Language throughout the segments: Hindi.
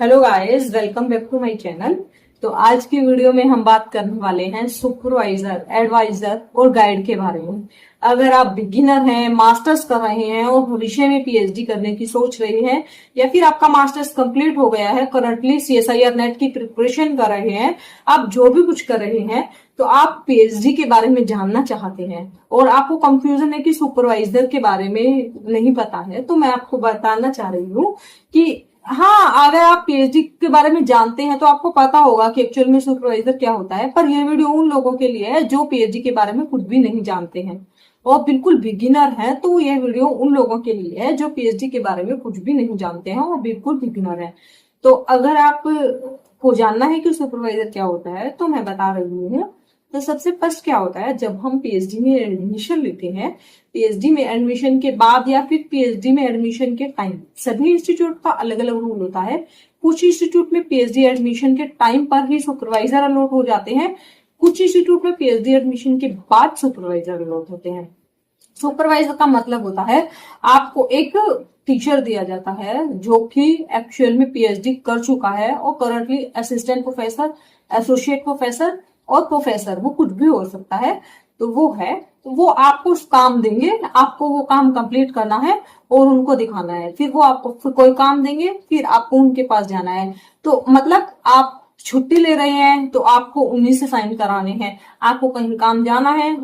Hello guys, welcome back to my channel. तो आज की वीडियो में हम बात करने वाले हैं सुपरवाइजर, एडवाइजर और गाइड के बारे में। अगर आप बिगिनर हैं, मास्टर्स कर रहे हैं और भविष्य में पीएचडी करने की सोच रहे हैं, या फिर आपका मास्टर्स कंप्लीट हो गया है, करंटली सीएसआईआर नेट की प्रिपरेशन कर रहे हैं, आप जो भी कुछ कर रहे हैं, तो आप पीएचडी के बारे में जानना चाहते हैं और आपको कंफ्यूजन है कि सुपरवाइजर के बारे में नहीं पता है, तो मैं आपको बताना चाह रही हूँ कि हाँ, अगर आप पीएचडी के बारे में जानते हैं तो आपको पता होगा कि एक्चुअल में सुपरवाइजर क्या होता है। पर यह वीडियो उन लोगों के लिए है जो पीएचडी के बारे में कुछ भी नहीं जानते हैं और बिल्कुल बिगिनर हैं। तो यह वीडियो उन लोगों के लिए है जो पीएचडी के बारे में कुछ भी नहीं जानते हैं और बिल्कुल बिगिनर हैं। तो अगर आप को जानना है कि सुपरवाइजर क्या होता है तो मैं बता रही हूँ। तो सबसे फर्स्ट क्या होता है, जब हम पीएचडी में एडमिशन लेते हैं, पीएचडी में एडमिशन के बाद या फिर पीएचडी में एडमिशन के टाइम, सभी इंस्टीट्यूट का अलग अलग रूल होता है। कुछ इंस्टीट्यूट में पीएचडी एडमिशन के टाइम पर ही सुपरवाइजर अलॉट हो जाते हैं, कुछ इंस्टीट्यूट में पीएचडी एडमिशन के बाद सुपरवाइजर अलॉट होते हैं। सुपरवाइजर का मतलब होता है आपको एक टीचर दिया जाता है जो कि एक्चुअल में पीएचडी कर चुका है और currently assistant professor, associate professor और प्रोफेसर, वो कुछ भी हो सकता है। तो वो है, तो वो आपको काम देंगे, आपको वो काम कंप्लीट करना है और उनको दिखाना है। फिर वो आपको फिर कोई काम देंगे, फिर आपको उनके पास जाना है। तो मतलब आप छुट्टी ले रहे हैं तो आपको उन्हीं से साइन कराने हैं, आपको कहीं काम जाना है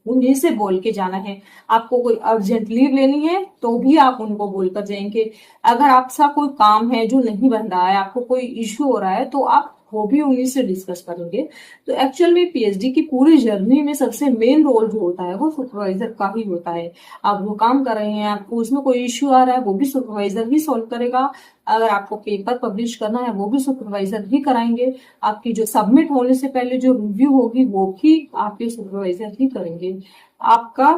उन्हीं से बोल के जाना है, आपको कोई अर्जेंट लीव लेनी है तो भी आप उनको बोलकर जाएंगे। अगर आपसा कोई काम है जो नहीं बन रहा है, आपको कोई इश्यू हो रहा है, तो आप वो भी उन्हीं से डिस्कस करेंगे। तो एक्चुअल में पीएचडी की पूरी जर्नी में सबसे मेन रोल जो होता है वो सुपरवाइजर का ही होता है। आप वो काम कर रहे हैं, आपको उसमें कोई इश्यू आ रहा है, वो भी सुपरवाइजर ही सॉल्व करेगा। अगर आपको पेपर पब्लिश करना है वो भी सुपरवाइजर ही कराएंगे। आपकी जो सबमिट होने से पहले जो रिव्यू होगी वो भी आपके सुपरवाइजर ही करेंगे आपका।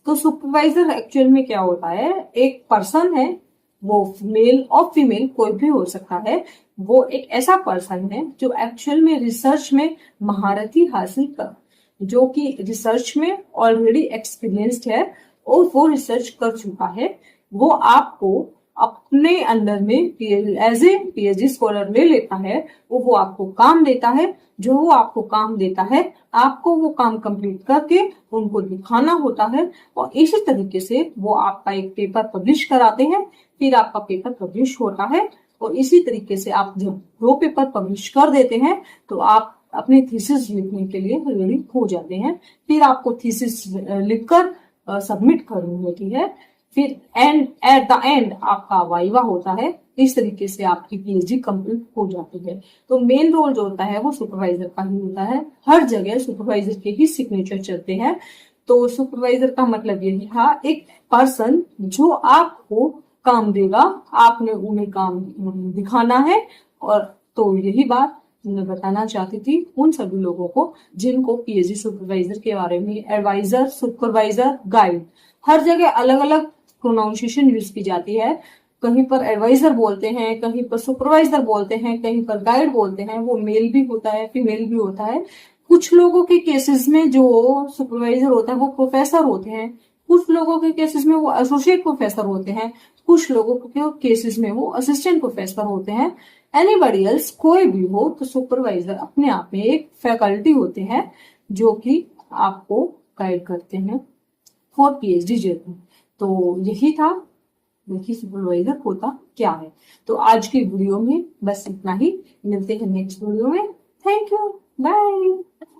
तो सुपरवाइजर एक्चुअल में क्या होता है, एक पर्सन है, वो मेल और फीमेल कोई भी हो सकता है। वो एक ऐसा पर्सन है जो एक्चुअल में रिसर्च में महारथी हासिल कर, जो कि रिसर्च में ऑलरेडी एक्सपीरियंस्ड है और वो रिसर्च कर चुका है। वो आपको अपने अंडर में एज ए पीएचडी स्कॉलर ले लेता है। वो आपको काम देता है, जो वो आपको काम देता है आपको वो काम कंप्लीट करके उनको दिखाना होता है और इसी तरीके से वो आपका एक पेपर पब्लिश कराते हैं। फिर आपका पेपर पब्लिश होता है और इसी तरीके से आप जब वो पेपर पब्लिश कर देते हैं तो आप अपनी थीसिस लिखने के लिए रेडी हो जाते हैं। फिर आपको थीसिस लिखकर सबमिट करनी होती है। फिर एट द एंड आपका वाइवा होता है। इस तरीके से आपकी पीएचडी कंप्लीट हो जाती है। तो मेन रोल जो होता है वो सुपरवाइजर का ही होता है। हर जगह सुपरवाइजर के ही सिग्नेचर चलते हैं। तो सुपरवाइजर का मतलब यही था, एक पर्सन जो आपको काम देगा, आपने उन्हें काम दिखाना है। और तो यही बात मैं बताना चाहती थी उन सभी लोगों को जिनको पीएचडी सुपरवाइजर के बारे में, एडवाइजर, सुपरवाइजर, गाइड, हर जगह अलग अलग प्रोनाउंसिएशन यूज की जाती है। कहीं पर एडवाइजर बोलते हैं, कहीं पर सुपरवाइजर बोलते हैं, कहीं पर गाइड बोलते हैं। वो मेल भी होता है, फीमेल भी होता है। कुछ लोगों के केसेस में जो सुपरवाइजर होता है वो प्रोफेसर होते हैं, कुछ लोगों के केसेस में वो एसोसिएट प्रोफेसर होते हैं, कुछ लोगों के केसेस में वो असिस्टेंट प्रोफेसर होते हैं। एनीबडी एल्स, कोई भी हो, तो सुपरवाइजर अपने आप में एक फैकल्टी होते हैं जो कि आपको गाइड करते हैं फॉर पीएचडी जर्नी। तो यही था, यही सुपरवाइजर होता क्या है। तो आज की वीडियो में बस इतना ही, मिलते हैं नेक्स्ट वीडियो में। Thank you, bye.